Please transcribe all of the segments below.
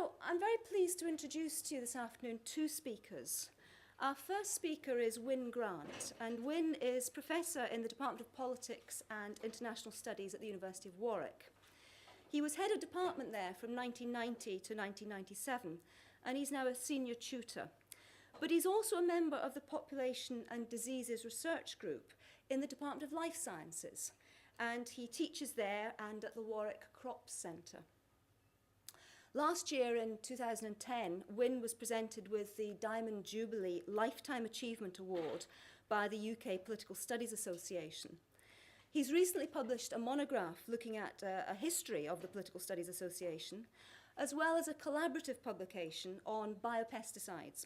So I'm very pleased to introduce to you this afternoon two speakers. Our first speaker is Wyn Grant, and Wyn is Professor in the Department of Politics and International Studies at the University of Warwick. He was head of department there from 1990 to 1997, and he's now a senior tutor. But he's also a member of the Population and Diseases Research Group in the Department of Life Sciences, and he teaches there and at the Warwick Crops Centre. Last year, in 2010, Wyn was presented with the Diamond Jubilee Lifetime Achievement Award by the UK Political Studies Association. He's recently published a monograph looking at a history of the Political Studies Association, as well as a collaborative publication on biopesticides.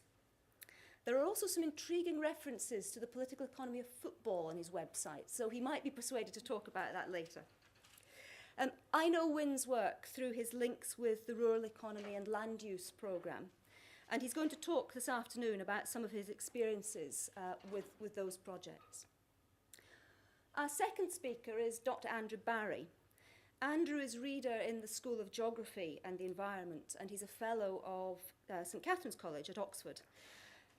There are also some intriguing references to the political economy of football on his website, so he might be persuaded to talk about that later. I know Wyn's work through his links with the Rural Economy and Land Use programme, and he's going to talk this afternoon about some of his experiences with those projects. Our second speaker is Dr. Andrew Barry. Andrew is reader in the School of Geography and the Environment, and he's a fellow of St Catherine's College at Oxford.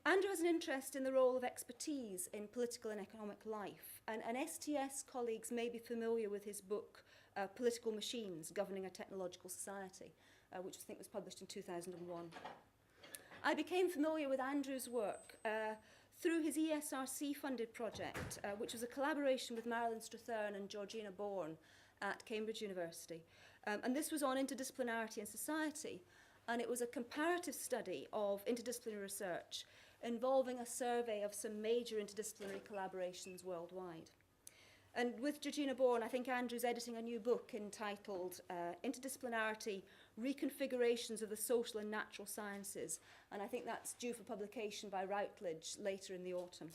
Andrew has an interest in the role of expertise in political and economic life, and STS colleagues may be familiar with his book, Political Machines, Governing a Technological Society, which I think was published in 2001. I became familiar with Andrew's work through his ESRC-funded project, which was a collaboration with Marilyn Strathern and Georgina Bourne at Cambridge University. And this was on interdisciplinarity in society, and it was a comparative study of interdisciplinary research involving a survey of some major interdisciplinary collaborations worldwide. And with Georgina Bourne, I think Andrew's editing a new book entitled Interdisciplinarity, Reconfigurations of the Social and Natural Sciences, and I think that's due for publication by Routledge later in the autumn.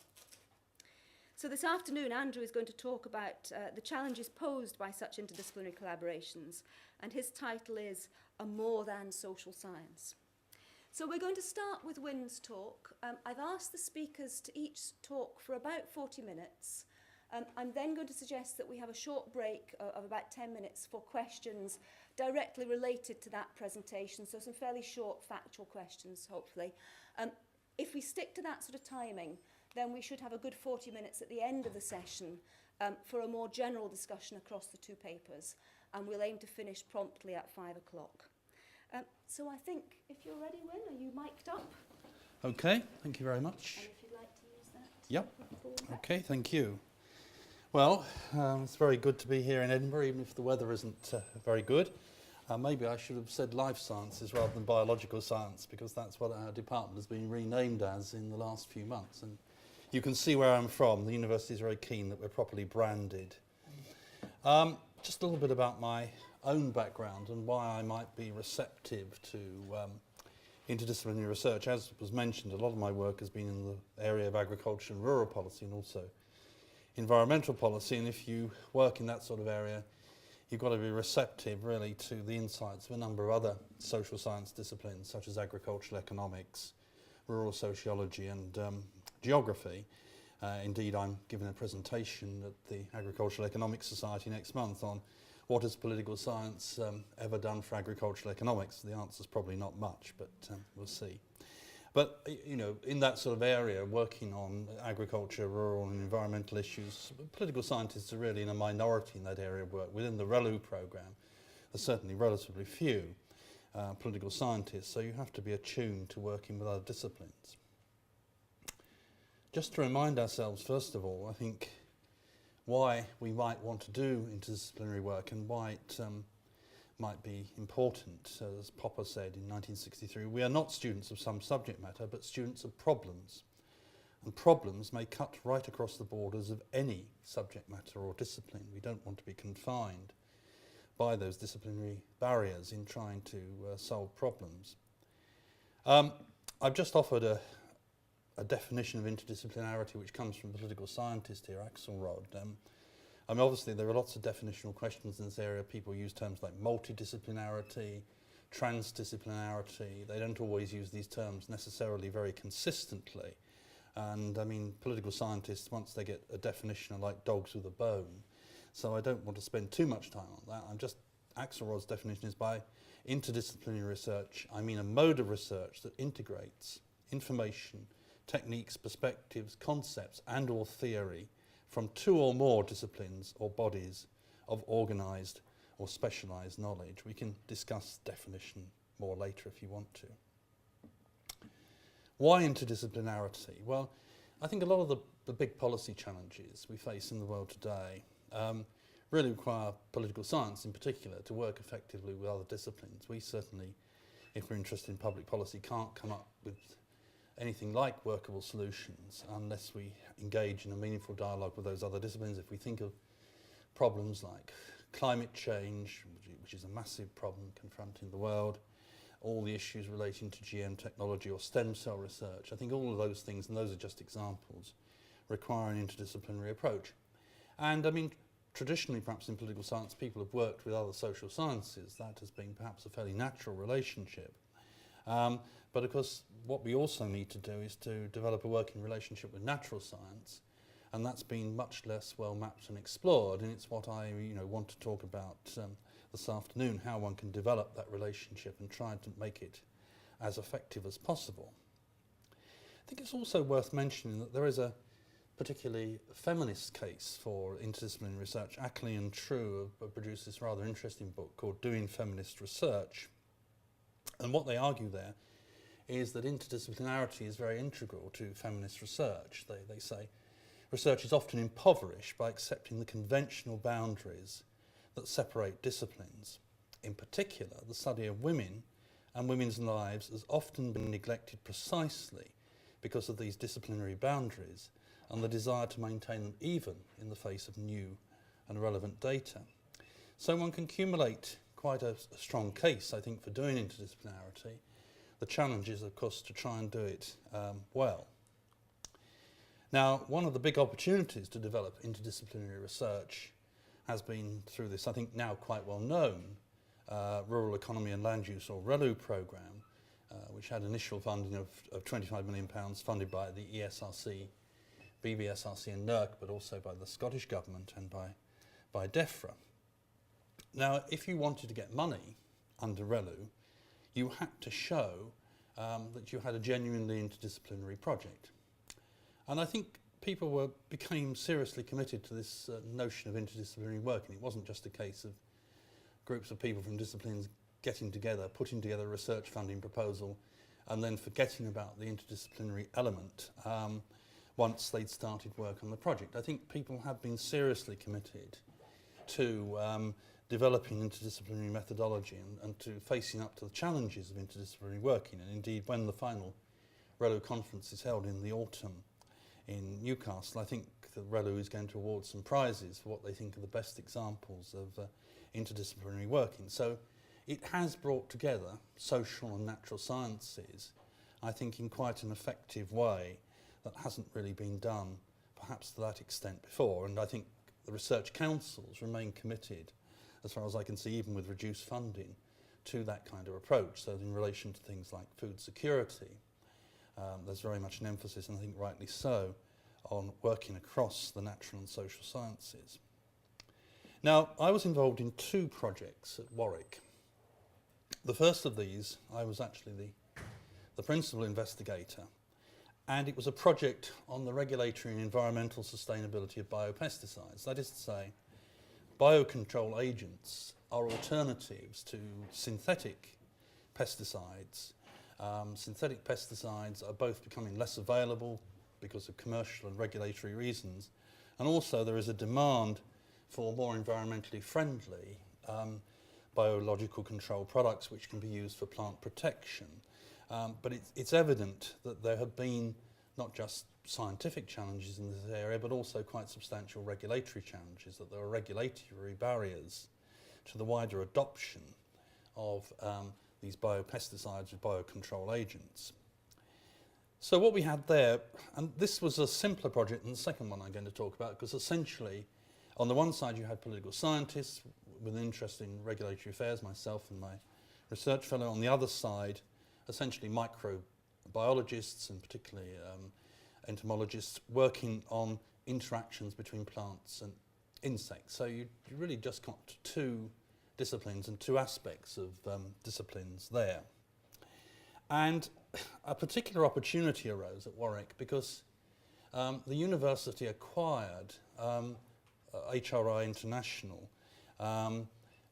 So this afternoon, Andrew is going to talk about the challenges posed by such interdisciplinary collaborations, and his title is A More Than Social Science. So we're going to start with Wyn's talk. I've asked the speakers to each talk for about 40 minutes. I'm then going to suggest that we have a short break of about 10 minutes for questions directly related to that presentation, so some fairly short factual questions, hopefully. If we stick to that sort of timing, then we should have a good 40 minutes at the end of the session for a more general discussion across the two papers, and we'll aim to finish promptly at 5 o'clock. So I think, if you're ready, Wyn, are you mic'd up? Okay, thank you very much. And if you'd like to use that. Yep. Okay, thank you. Well, it's very good to be here in Edinburgh, even if the weather isn't very good. Maybe I should have said life sciences rather than biological science, because that's what our department has been renamed as in the last few months. And you can see where I'm from. The university is very keen that we're properly branded. Just a little bit about my own background and why I might be receptive to interdisciplinary research. As was mentioned, a lot of my work has been in the area of agriculture and rural policy, and also environmental policy, and if you work in that sort of area, you've got to be receptive really to the insights of a number of other social science disciplines such as agricultural economics, rural sociology and geography. Indeed, I'm giving a presentation at the Agricultural Economics Society next month on what has political science ever done for agricultural economics. The answer's probably not much, but we'll see. But, you know, in that sort of area, working on agriculture, rural and environmental issues, political scientists are really in a minority in that area of work. Within the RELU programme, there's certainly relatively few political scientists, so you have to be attuned to working with other disciplines. Just to remind ourselves, first of all, I think why we might want to do interdisciplinary work and why it might be important. As Popper said in 1963, we are not students of some subject matter, but students of problems. And problems may cut right across the borders of any subject matter or discipline. We don't want to be confined by those disciplinary barriers in trying to solve problems. I've just offered a definition of interdisciplinarity which comes from a political scientist here, Axelrod. I mean, obviously there are lots of definitional questions in this area. People use terms like multidisciplinarity, transdisciplinarity. They don't always use these terms necessarily very consistently. And I mean, political scientists, once they get a definition, are like dogs with a bone. So I don't want to spend too much time on that. I'm just Axelrod's definition is by interdisciplinary research, I mean a mode of research that integrates information, techniques, perspectives, concepts and or theory from two or more disciplines or bodies of organised or specialised knowledge. We can discuss definition more later if you want to. Why interdisciplinarity? Well, I think a lot of the big policy challenges we face in the world today really require political science in particular to work effectively with other disciplines. We certainly, if we're interested in public policy, can't come up with anything like workable solutions unless we engage in a meaningful dialogue with those other disciplines. If we think of problems like climate change, which is a massive problem confronting the world, all the issues relating to GM technology or stem cell research, I think all of those things, and those are just examples, require an interdisciplinary approach. And I mean, traditionally perhaps in political science people have worked with other social sciences. That has been perhaps a fairly natural relationship. But of course what we also need to do is to develop a working relationship with natural science, and that's been much less well mapped and explored, and it's what I want to talk about this afternoon, how one can develop that relationship and try to make it as effective as possible. I think it's also worth mentioning that there is a particularly feminist case for interdisciplinary research. Ackley and True have produced this rather interesting book called Doing Feminist Research, and what they argue there is that interdisciplinarity is very integral to feminist research. They say research is often impoverished by accepting the conventional boundaries that separate disciplines. In particular, the study of women and women's lives has often been neglected precisely because of these disciplinary boundaries and the desire to maintain them even in the face of new and relevant data. So one can accumulate quite a strong case, I think, for doing interdisciplinarity. The challenge is, of course, to try and do it well. Now, one of the big opportunities to develop interdisciplinary research has been through this, I think, now quite well known Rural Economy and Land Use, or RELU programme, which had initial funding of £25 million funded by the ESRC, BBSRC and NERC, but also by the Scottish Government and by DEFRA. Now, if you wanted to get money under RELU, you had to show that you had a genuinely interdisciplinary project. And I think people became seriously committed to this notion of interdisciplinary work, and it wasn't just a case of groups of people from disciplines getting together, putting together a research funding proposal, and then forgetting about the interdisciplinary element once they'd started work on the project. I think people have been seriously committed to developing interdisciplinary methodology and to facing up to the challenges of interdisciplinary working. And indeed, when the final RELU conference is held in the autumn in Newcastle, I think the RELU is going to award some prizes for what they think are the best examples of interdisciplinary working. So it has brought together social and natural sciences, I think, in quite an effective way that hasn't really been done perhaps to that extent before. And I think the research councils remain committed, as far as I can see, even with reduced funding, to that kind of approach. So in relation to things like food security, there's very much an emphasis, and I think rightly so, on working across the natural and social sciences. Now, I was involved in two projects at Warwick. The first of these, I was actually the principal investigator, and it was a project on the regulatory and environmental sustainability of biopesticides. That is to say, biocontrol agents are alternatives to synthetic pesticides. Synthetic pesticides are both becoming less available because of commercial and regulatory reasons, and also there is a demand for more environmentally friendly biological control products which can be used for plant protection. But it's evident that there have been not just scientific challenges in this area, but also quite substantial regulatory challenges, that there are regulatory barriers to the wider adoption of these biopesticides with biocontrol agents. So what we had there, and this was a simpler project than the second one I'm going to talk about, because essentially on the one side you had political scientists with an interest in regulatory affairs, myself and my research fellow. On the other side, essentially microbiologists and particularly entomologists working on interactions between plants and insects. So you really just got two disciplines and two aspects of disciplines there. And a particular opportunity arose at Warwick because the university acquired HRI International,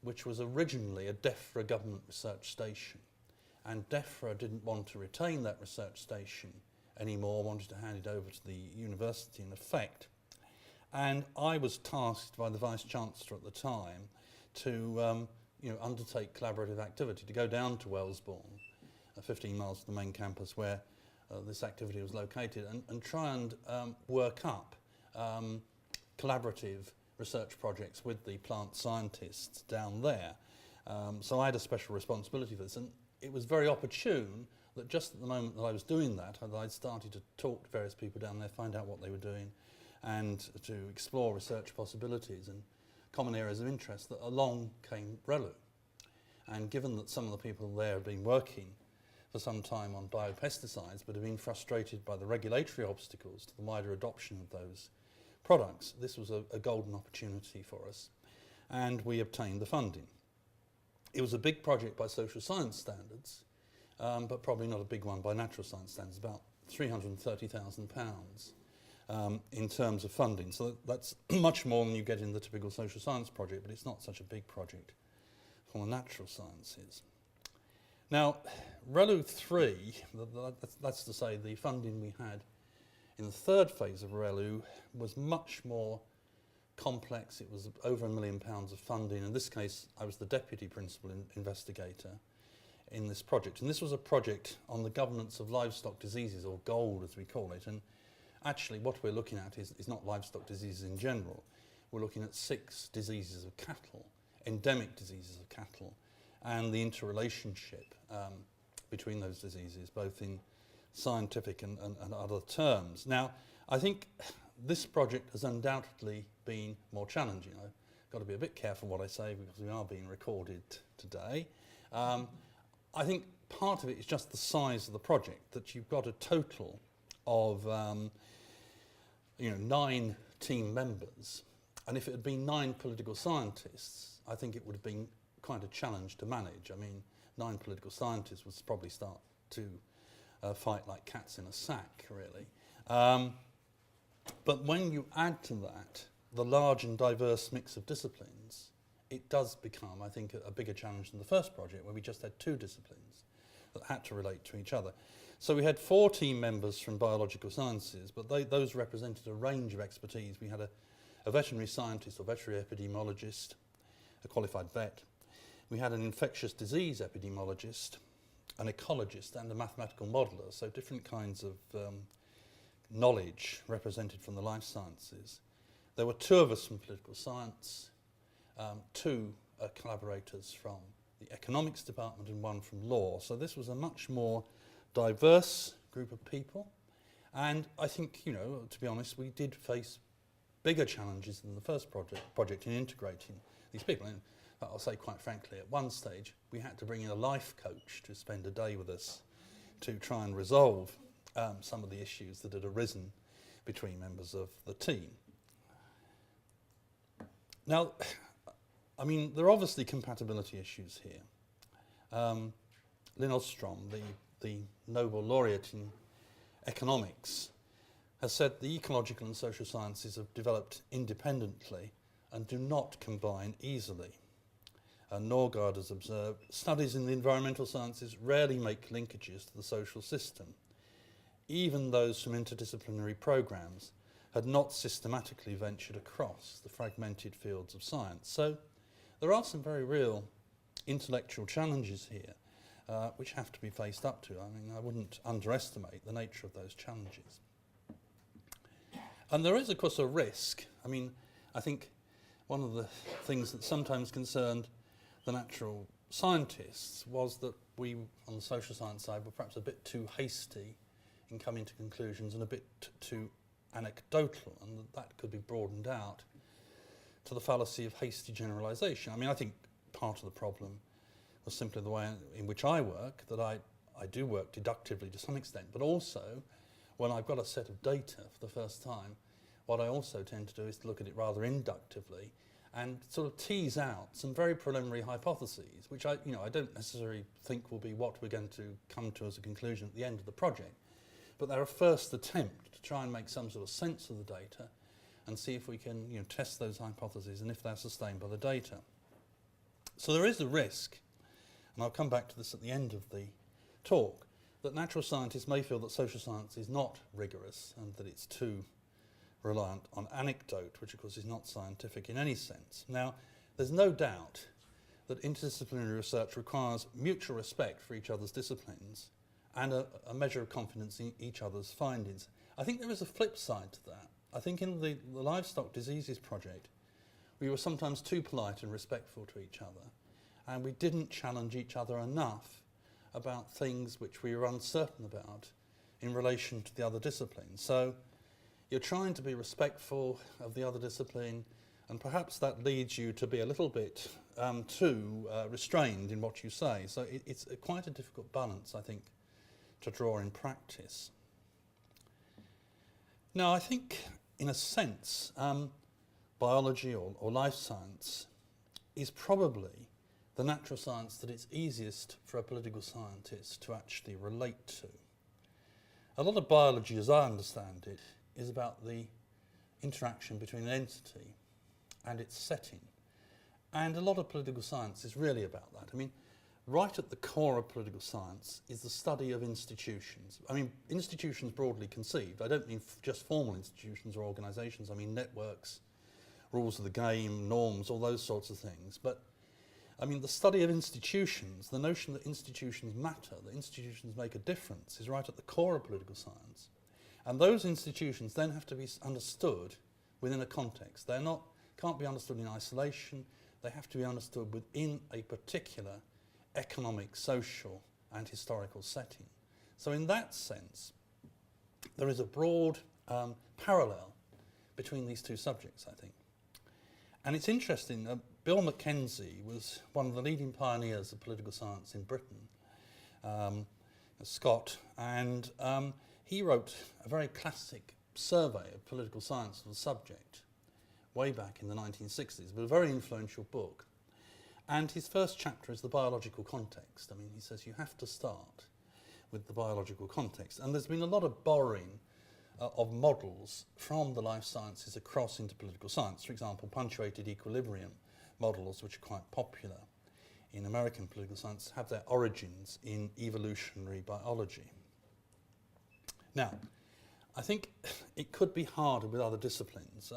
which was originally a DEFRA government research station. And DEFRA didn't want to retain that research station anymore, wanted to hand it over to the university in effect. And I was tasked by the Vice-Chancellor at the time to undertake collaborative activity, to go down to Wellesbourne, 15 miles from the main campus where this activity was located, and try and work up collaborative research projects with the plant scientists down there. So I had a special responsibility for this, and it was very opportune that just at the moment that I was doing that, I'd started to talk to various people down there, find out what they were doing, and to explore research possibilities and common areas of interest, that along came RELU. And given that some of the people there have been working for some time on biopesticides but have been frustrated by the regulatory obstacles to the wider adoption of those products, this was a golden opportunity for us, and we obtained the funding. It was a big project by social science standards, but probably not a big one by natural science standards, about £330,000 in terms of funding. So that's much more than you get in the typical social science project, but it's not such a big project for the natural sciences. Now, RELU 3, that's to say the funding we had in the third phase of RELU, was much more complex. It was over £1 million of funding. In this case, I was the deputy principal investigator in this project. And this was a project on the governance of livestock diseases, or GOLD as we call it. And actually what we're looking at is not livestock diseases in general. We're looking at 6 diseases of cattle, endemic diseases of cattle, and the interrelationship between those diseases, both in scientific and other terms. Now, I think this project has undoubtedly been more challenging. I've got to be a bit careful what I say because we are being recorded today. I think part of it is just the size of the project, that you've got a total of 9 team members, and if it had been 9 political scientists, I think it would have been quite a challenge to manage. I mean, 9 political scientists would probably start to fight like cats in a sack, really. But when you add to that the large and diverse mix of disciplines, it does become, I think, a bigger challenge than the first project, where we just had 2 disciplines that had to relate to each other. So we had 4 team members from biological sciences, but those represented a range of expertise. We had a veterinary scientist or veterinary epidemiologist, a qualified vet. We had an infectious disease epidemiologist, an ecologist, and a mathematical modeller, so different kinds of knowledge represented from the life sciences. There were 2 of us from political science, 2 collaborators from the economics department, and 1 from law. So this was a much more diverse group of people. And I think, to be honest, we did face bigger challenges than the first project in integrating these people. And I'll say quite frankly, at one stage, we had to bring in a life coach to spend a day with us to try and resolve some of the issues that had arisen between members of the team. Now, I mean, there are obviously compatibility issues here. Lynn Ostrom, the Nobel laureate in economics, has said the ecological and social sciences have developed independently and do not combine easily. Norgard has observed, studies in the environmental sciences rarely make linkages to the social system. Even those from interdisciplinary programs had not systematically ventured across the fragmented fields of science. So there are some very real intellectual challenges here which have to be faced up to. I mean, I wouldn't underestimate the nature of those challenges. And there is, of course, a risk. I mean, I think one of the things that sometimes concerned the natural scientists was that we, on the social science side, were perhaps a bit too hasty in coming to conclusions and a bit too anecdotal, and that could be broadened out to the fallacy of hasty generalisation. I mean, I think part of the problem was simply the way in which I work, that I do work deductively to some extent, but also when I've got a set of data for the first time, what I also tend to do is to look at it rather inductively and sort of tease out some very preliminary hypotheses, which I don't necessarily think will be what we're going to come to as a conclusion at the end of the project, but they're a first attempt to try and make some sort of sense of the data and see if we can test those hypotheses and if they're sustained by the data. So there is a risk, and I'll come back to this at the end of the talk, that natural scientists may feel that social science is not rigorous and that it's too reliant on anecdote, which of course is not scientific in any sense. Now, there's no doubt that interdisciplinary research requires mutual respect for each other's disciplines and a measure of confidence in each other's findings. I think there is a flip side to that. I think in the livestock diseases project, we were sometimes too polite and respectful to each other, and we didn't challenge each other enough about things which we were uncertain about in relation to the other disciplines. So you're trying to be respectful of the other discipline, and perhaps that leads you to be a little bit too restrained in what you say. So it's quite a difficult balance, I think, to draw in practice. Now, I think, in a sense, biology or life science is probably the natural science that it's easiest for a political scientist to actually relate to. A lot of biology, as I understand it, is about the interaction between an entity and its setting. And a lot of political science is really about that. I mean, right at the core of political science is the study of institutions. I mean, institutions broadly conceived. I don't mean just formal institutions or organisations. I mean networks, rules of the game, norms, all those sorts of things. But I mean, the study of institutions, the notion that institutions matter, that institutions make a difference, is right at the core of political science. And those institutions then have to be understood within a context. Can't be understood in isolation. They have to be understood within a particular economic, social and historical setting. So in that sense, there is a broad parallel between these two subjects, I think. And it's interesting, Bill Mackenzie was one of the leading pioneers of political science in Britain, a Scot, and he wrote a very classic survey of political science of the subject way back in the 1960s, but a very influential book. And his first chapter is the biological context. I mean, he says you have to start with the biological context. And there's been a lot of borrowing of models from the life sciences across into political science. For example, punctuated equilibrium models, which are quite popular in American political science, have their origins in evolutionary biology. Now, I think it could be harder with other disciplines.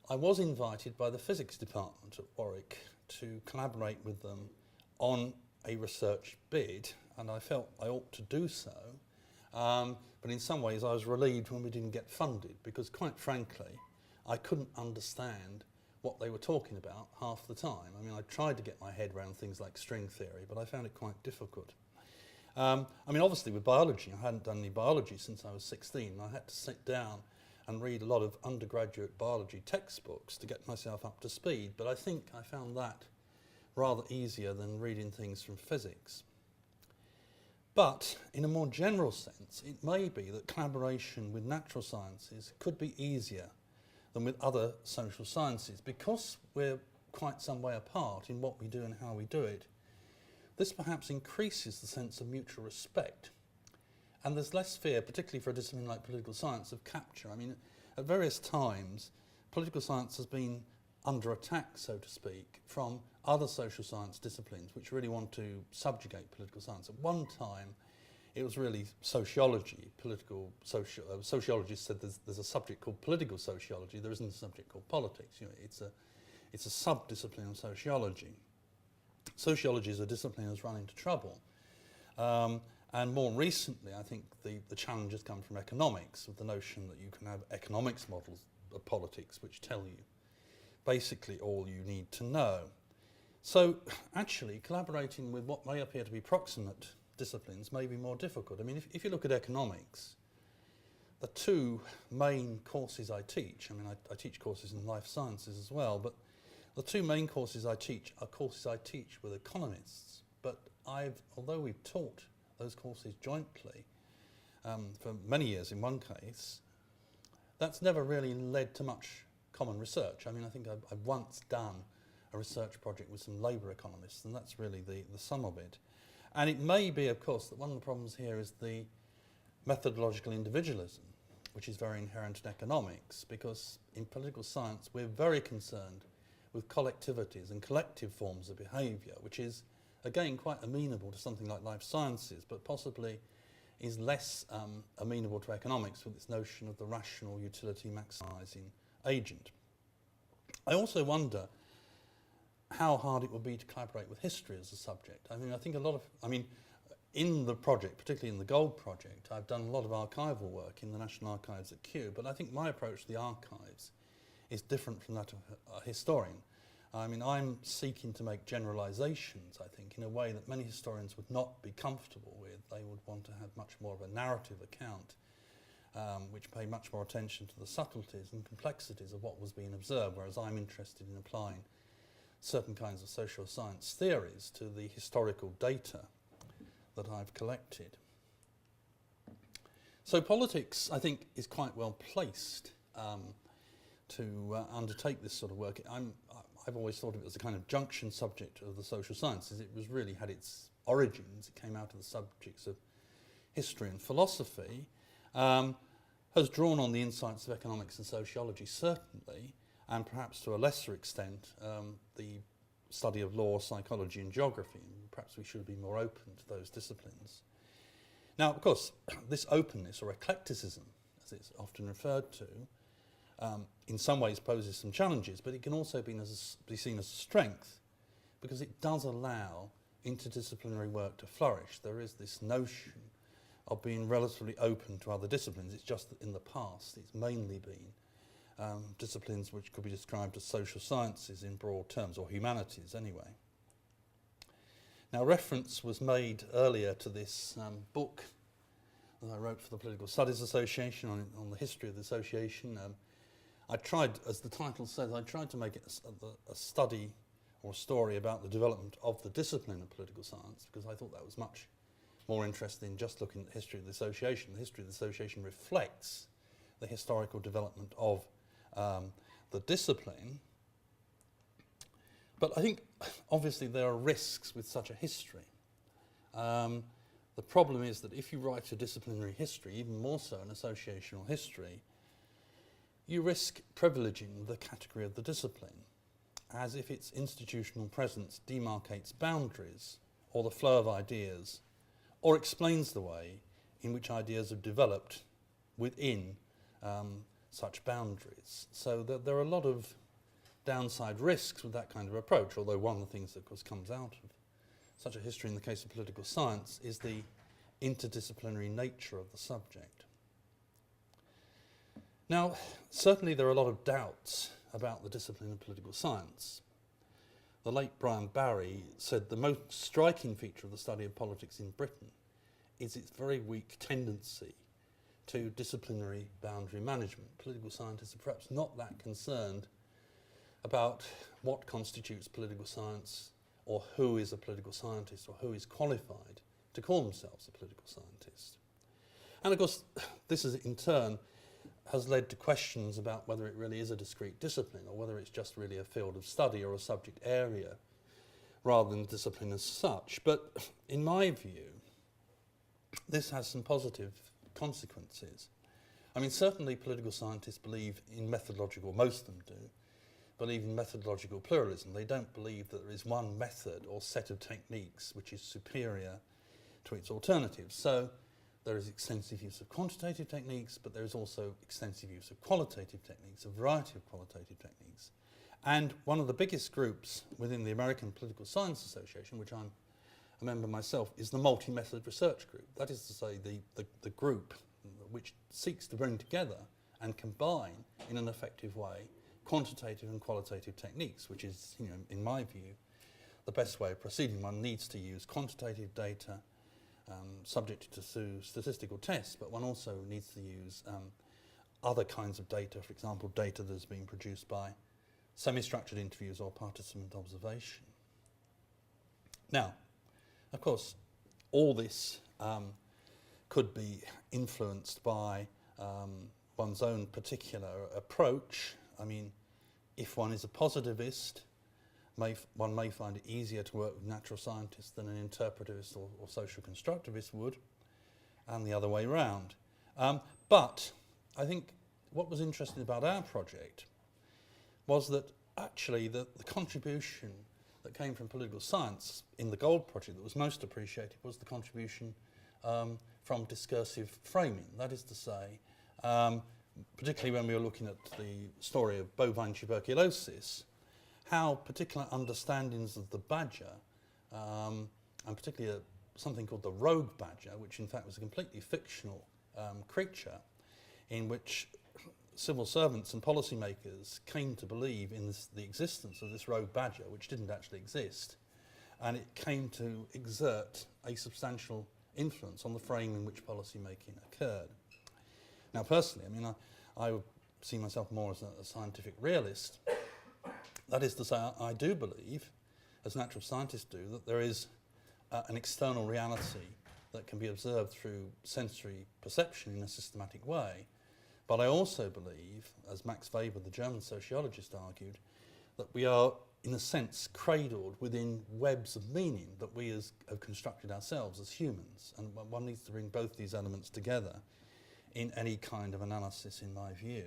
I was invited by the physics department at Warwick to collaborate with them on a research bid, and I felt I ought to do so. But in some ways I was relieved when we didn't get funded, because quite frankly, I couldn't understand what they were talking about half the time. I mean, I tried to get my head around things like string theory, but I found it quite difficult. I mean, obviously with biology, I hadn't done any biology since I was 16. I had to sit down and read a lot of undergraduate biology textbooks to get myself up to speed, but I think I found that rather easier than reading things from physics. But in a more general sense, it may be that collaboration with natural sciences could be easier than with other social sciences, because we're quite some way apart in what we do and how we do it. This perhaps increases the sense of mutual respect. And there's less fear, particularly for a discipline like political science, of capture. I mean, at various times, political science has been under attack, so to speak, from other social science disciplines which really want to subjugate political science. At one time, it was really sociology. Sociologists said there's a subject called political sociology. There isn't a subject called politics. You know, it's a sub-discipline of sociology. Sociology as a discipline has run into trouble. And more recently, I think the challenge has come from economics, with the notion that you can have economics models of politics which tell you basically all you need to know. So actually, collaborating with what may appear to be proximate disciplines may be more difficult. I mean, if you look at economics, the two main courses I teach, I mean, I teach courses in life sciences as well, but the two main courses I teach are courses I teach with economists. But although we've taught those courses jointly for many years in one case, that's never really led to much common research. I mean, I think I've once done a research project with some labour economists, and that's really the sum of it. And it may be, of course, that one of the problems here is the methodological individualism, which is very inherent in economics, because in political science we're very concerned with collectivities and collective forms of behaviour, which is, again, quite amenable to something like life sciences, but possibly is less amenable to economics with its notion of the rational utility maximising agent. I also wonder how hard it will be to collaborate with history as a subject. I mean, I think in the project, particularly in the Gold project, I've done a lot of archival work in the National Archives at Kew, but I think my approach to the archives is different from that of a historian. I mean, I'm seeking to make generalisations, I think, in a way that many historians would not be comfortable with. They would want to have much more of a narrative account, which pay much more attention to the subtleties and complexities of what was being observed, whereas I'm interested in applying certain kinds of social science theories to the historical data that I've collected. So politics, I think, is quite well placed to undertake this sort of work. I've always thought of it as a kind of junction subject of the social sciences. It was really had its origins. It came out of the subjects of history and philosophy, has drawn on the insights of economics and sociology, certainly, and perhaps to a lesser extent, the study of law, psychology and geography. And perhaps we should be more open to those disciplines. Now, of course, this openness, or eclecticism, as it's often referred to, in some ways poses some challenges, but it can also be seen as a strength, because it does allow interdisciplinary work to flourish. There is this notion of being relatively open to other disciplines. It's just that in the past it's mainly been disciplines which could be described as social sciences in broad terms, or humanities anyway. Now, reference was made earlier to this book that I wrote for the Political Studies Association on the history of the association. I tried, as the title says, I tried to make it a study or a story about the development of the discipline of political science, because I thought that was much more interesting than just looking at the history of the association. The history of the association reflects the historical development of the discipline. But I think, obviously, there are risks with such a history. The problem is that if you write a disciplinary history, even more so an associational history, you risk privileging the category of the discipline, as if its institutional presence demarcates boundaries, or the flow of ideas, or explains the way in which ideas have developed within such boundaries. So there are a lot of downside risks with that kind of approach, although one of the things that, of course, comes out of such a history in the case of political science is the interdisciplinary nature of the subject. Now, certainly there are a lot of doubts about the discipline of political science. The late Brian Barry said the most striking feature of the study of politics in Britain is its very weak tendency to disciplinary boundary management. Political scientists are perhaps not that concerned about what constitutes political science, or who is a political scientist, or who is qualified to call themselves a political scientist. And of course, this is in turn has led to questions about whether it really is a discrete discipline, or whether it's just really a field of study or a subject area rather than discipline as such. But in my view, this has some positive consequences. I mean, certainly political scientists believe in methodological, most of them do, believe in methodological pluralism. They don't believe that there is one method or set of techniques which is superior to its alternatives. So there is extensive use of quantitative techniques, but there is also extensive use of qualitative techniques, a variety of qualitative techniques. And one of the biggest groups within the American Political Science Association, which I'm a member myself, is the multi-method research group. That is to say, the group which seeks to bring together and combine in an effective way quantitative and qualitative techniques, which is, in my view, the best way of proceeding. One needs to use quantitative data subject to statistical tests, but one also needs to use other kinds of data, for example, data that has been produced by semi-structured interviews or participant observation. Now, of course, all this could be influenced by one's own particular approach. I mean, if one is a positivist, one may find it easier to work with natural scientists than an interpretivist or social constructivist would, and the other way round. But I think what was interesting about our project was that actually the contribution that came from political science in the Gold project that was most appreciated was the contribution from discursive framing. That is to say, particularly when we were looking at the story of bovine tuberculosis, how particular understandings of the badger, and particularly something called the rogue badger, which in fact was a completely fictional creature, in which civil servants and policymakers came to believe in the existence of this rogue badger, which didn't actually exist, and it came to exert a substantial influence on the frame in which policy making occurred. Now, personally, I mean, I would see myself more as a scientific realist. That is to say, I do believe, as natural scientists do, that there is an external reality that can be observed through sensory perception in a systematic way. But I also believe, as Max Weber, the German sociologist, argued, that we are, in a sense, cradled within webs of meaning that we have constructed ourselves as humans. And one needs to bring both these elements together in any kind of analysis, in my view.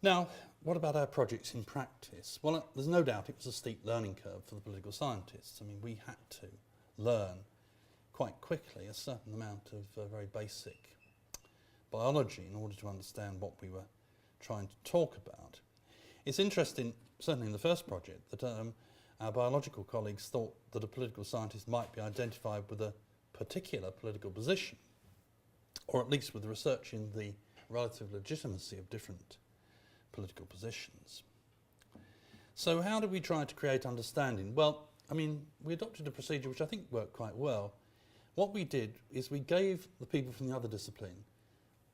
Now, what about our projects in practice? Well, there's no doubt it was a steep learning curve for the political scientists. I mean, we had to learn quite quickly a certain amount of very basic biology in order to understand what we were trying to talk about. It's interesting, certainly in the first project, that our biological colleagues thought that a political scientist might be identified with a particular political position, or at least with research in the relative legitimacy of different political positions. So how did we try to create understanding? Well, I mean, we adopted a procedure which I think worked quite well. What we did is we gave the people from the other discipline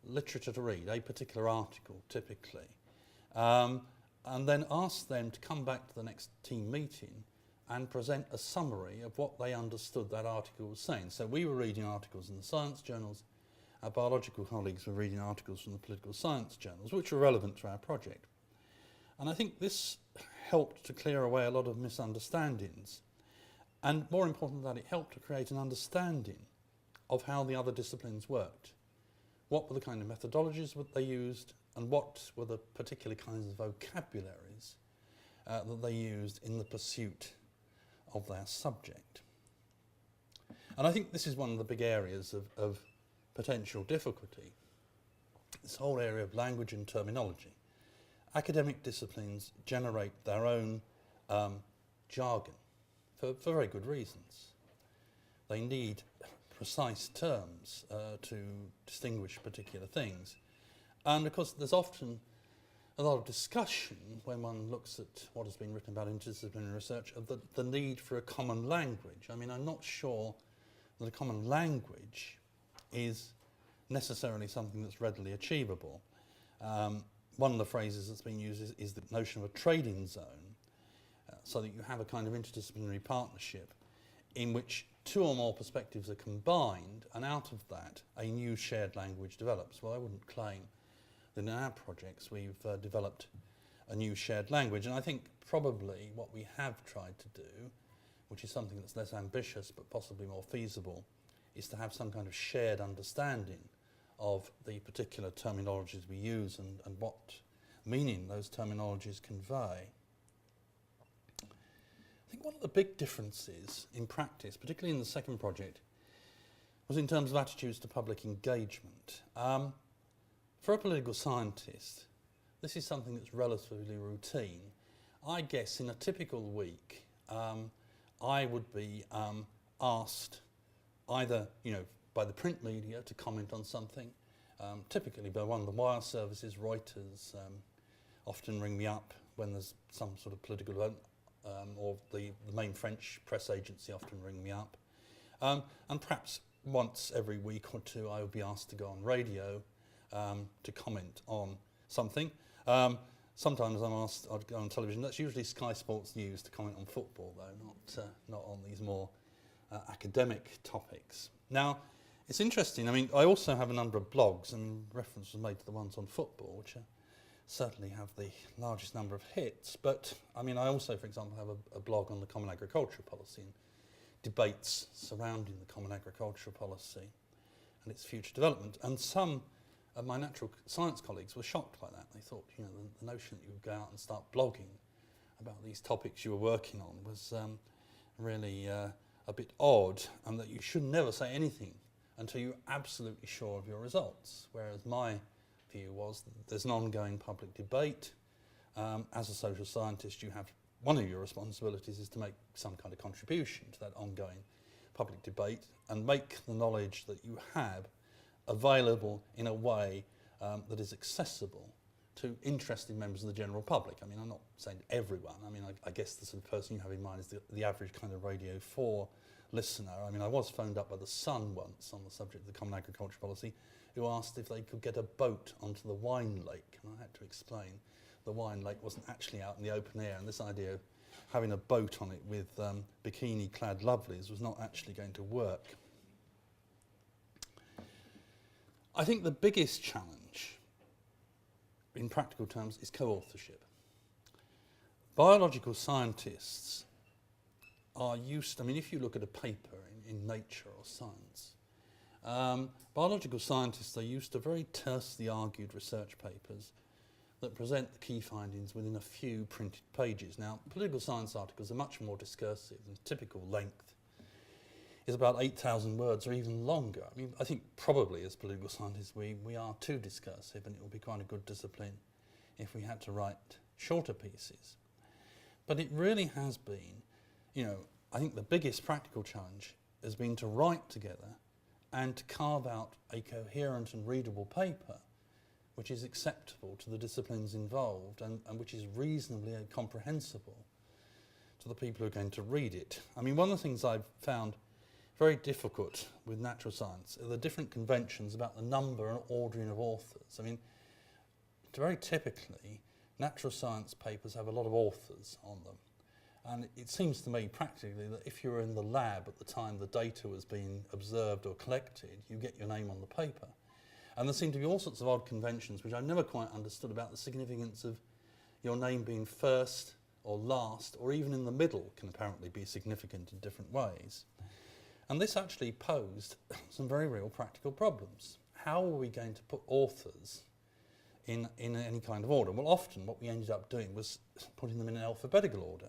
literature to read, a particular article typically, and then asked them to come back to the next team meeting and present a summary of what they understood that article was saying. So we were reading articles in the science journals, our biological colleagues were reading articles from the political science journals, which were relevant to our project. And I think this helped to clear away a lot of misunderstandings. And more important than that, it helped to create an understanding of how the other disciplines worked. What were the kind of methodologies that they used, and what were the particular kinds of vocabularies that they used in the pursuit of their subject. And I think this is one of the big areas of potential difficulty, this whole area of language and terminology. Academic disciplines generate their own jargon for very good reasons. They need precise terms to distinguish particular things. And of course there's often a lot of discussion when one looks at what has been written about interdisciplinary research of the need for a common language. I mean, I'm not sure that a common language is necessarily something that's readily achievable. One of the phrases that's been used is the notion of a trading zone, so that you have a kind of interdisciplinary partnership in which two or more perspectives are combined, and out of that a new shared language develops. Well, I wouldn't claim that in our projects we've developed a new shared language, and I think probably what we have tried to do, which is something that's less ambitious but possibly more feasible, is to have some kind of shared understanding of the particular terminologies we use and what meaning those terminologies convey. I think one of the big differences in practice, particularly in the second project, was in terms of attitudes to public engagement. For a political scientist, this is something that's relatively routine. I guess in a typical week, I would be asked either, by the print media to comment on something, typically by one of the wire services. Reuters often ring me up when there's some sort of political event, or the main French press agency often ring me up. And perhaps once every week or two I would be asked to go on radio to comment on something. Sometimes I'm asked, I'd go on television. That's usually Sky Sports News to comment on football, though, not on these more academic topics. Now, it's interesting. I mean, I also have a number of blogs, and reference was made to the ones on football, which are certainly have the largest number of hits. But I mean, I also, for example, have a blog on the Common Agricultural Policy and debates surrounding the Common Agricultural Policy and its future development. And some of my natural science colleagues were shocked by that. They thought, you know, the notion that you would go out and start blogging about these topics you were working on was really a bit odd, and that you should never say anything until you're absolutely sure of your results. Whereas my view was that there's an ongoing public debate. As a social scientist, you have one of your responsibilities is to make some kind of contribution to that ongoing public debate and make the knowledge that you have available in a way that is accessible to interested members of the general public. I mean, I'm not saying everyone. I mean, I guess the sort of person you have in mind is the average kind of Radio 4 listener. I mean, I was phoned up by the Sun once on the subject of the Common Agricultural Policy, who asked if they could get a boat onto the wine lake, and I had to explain the wine lake wasn't actually out in the open air, and this idea of having a boat on it with bikini-clad lovelies was not actually going to work. I think the biggest challenge in practical terms is co-authorship. Biological scientists are used, I mean, if you look at a paper in Nature or Science, biological scientists are used to very tersely argued research papers that present the key findings within a few printed pages. Now, political science articles are much more discursive, and typical length is about 8,000 words or even longer. I mean, I think probably as political scientists we are too discursive, and it would be quite a good discipline if we had to write shorter pieces. But it really has been, you know, I think the biggest practical challenge has been to write together and to carve out a coherent and readable paper which is acceptable to the disciplines involved and which is reasonably comprehensible to the people who are going to read it. I mean, one of the things I've found very difficult with natural science are the different conventions about the number and ordering of authors. I mean, very typically, natural science papers have a lot of authors on them. And it seems to me practically that if you were in the lab at the time the data was being observed or collected, you get your name on the paper. And there seem to be all sorts of odd conventions which I've never quite understood about the significance of your name being first or last or even in the middle can apparently be significant in different ways. And this actually posed some very real practical problems. How are we going to put authors in any kind of order? Well, often what we ended up doing was putting them in an alphabetical order.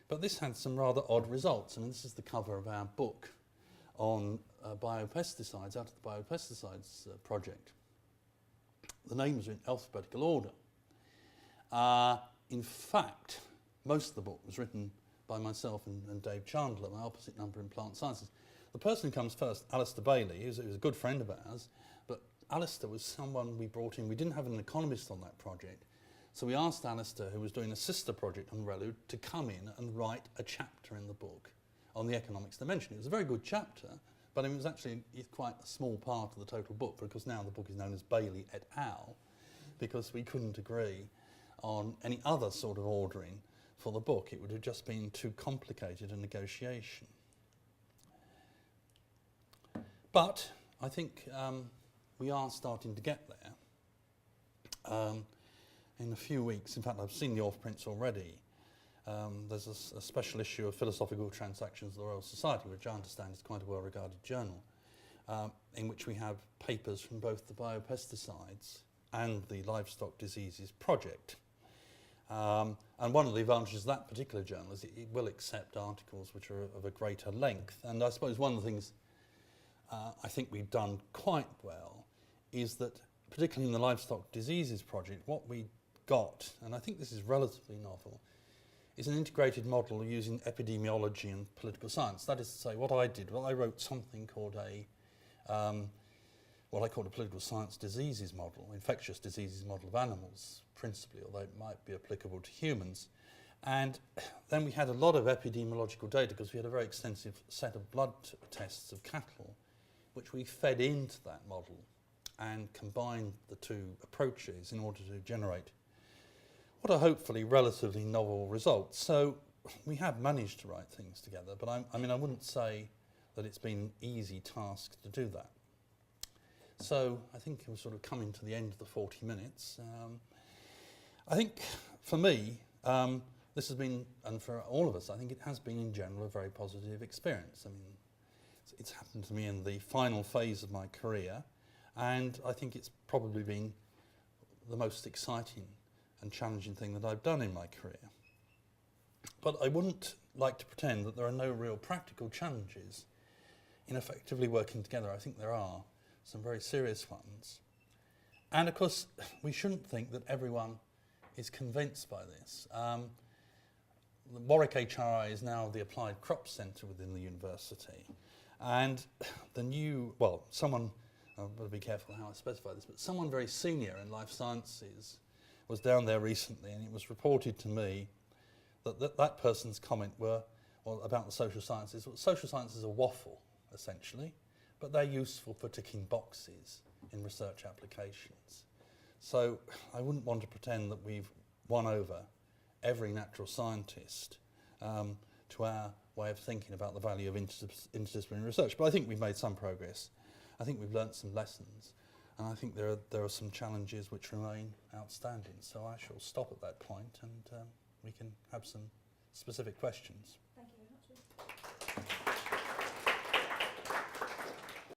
But this had some rather odd results. I mean, this is the cover of our book on biopesticides, out of the biopesticides project. The names are in alphabetical order. In fact, most of the book was written by myself and Dave Chandler, my opposite number in plant sciences. The person who comes first, Alistair Bailey, who's a good friend of ours, but Alistair was someone we brought in. We didn't have an economist on that project, so we asked Alistair, who was doing a sister project on RELU, to come in and write a chapter in the book on the economics dimension. It was a very good chapter, but it was actually quite a small part of the total book, because now the book is known as Bailey et al., because we couldn't agree on any other sort of ordering for the book. It would have just been too complicated a negotiation. But I think we are starting to get there. In a few weeks, in fact I've seen the off-prints already, there's a special issue of Philosophical Transactions of the Royal Society, which I understand is quite a well-regarded journal, in which we have papers from both the biopesticides and the livestock diseases project. And one of the advantages of that particular journal is it will accept articles which are of a greater length. And I suppose one of the things I think we've done quite well is that, particularly in the livestock diseases project, what we got, and I think this is relatively novel, is an integrated model using epidemiology and political science. That is to say, what I did, well, I wrote something called what I call a political science diseases model, infectious diseases model of animals, principally, although it might be applicable to humans. And then we had a lot of epidemiological data because we had a very extensive set of blood tests of cattle, which we fed into that model and combined the two approaches in order to generate what are hopefully relatively novel results. So we have managed to write things together, but I mean, I wouldn't say that it's been an easy task to do that. So I think we're sort of coming to the end of the 40 minutes. I think for me, this has been, and for all of us, I think it has been in general a very positive experience. I mean, it's happened to me in the final phase of my career, and I think it's probably been the most exciting and challenging thing that I've done in my career. But I wouldn't like to pretend that there are no real practical challenges in effectively working together. I think there are some very serious ones. And of course, we shouldn't think that everyone is convinced by this. The Warwick HRI is now the Applied Crops Centre within the university. And the new, well, someone, I've got to be careful how I specify this, but someone very senior in life sciences was down there recently, and it was reported to me that that person's comment were, well, about the social sciences. Well, social sciences are waffle, essentially, but they're useful for ticking boxes in research applications. So I wouldn't want to pretend that we've won over every natural scientist to our way of thinking about the value of interdisciplinary research. But I think we've made some progress. I think we've learnt some lessons. And I think there are some challenges which remain outstanding. So I shall stop at that point, and we can have some specific questions. Thank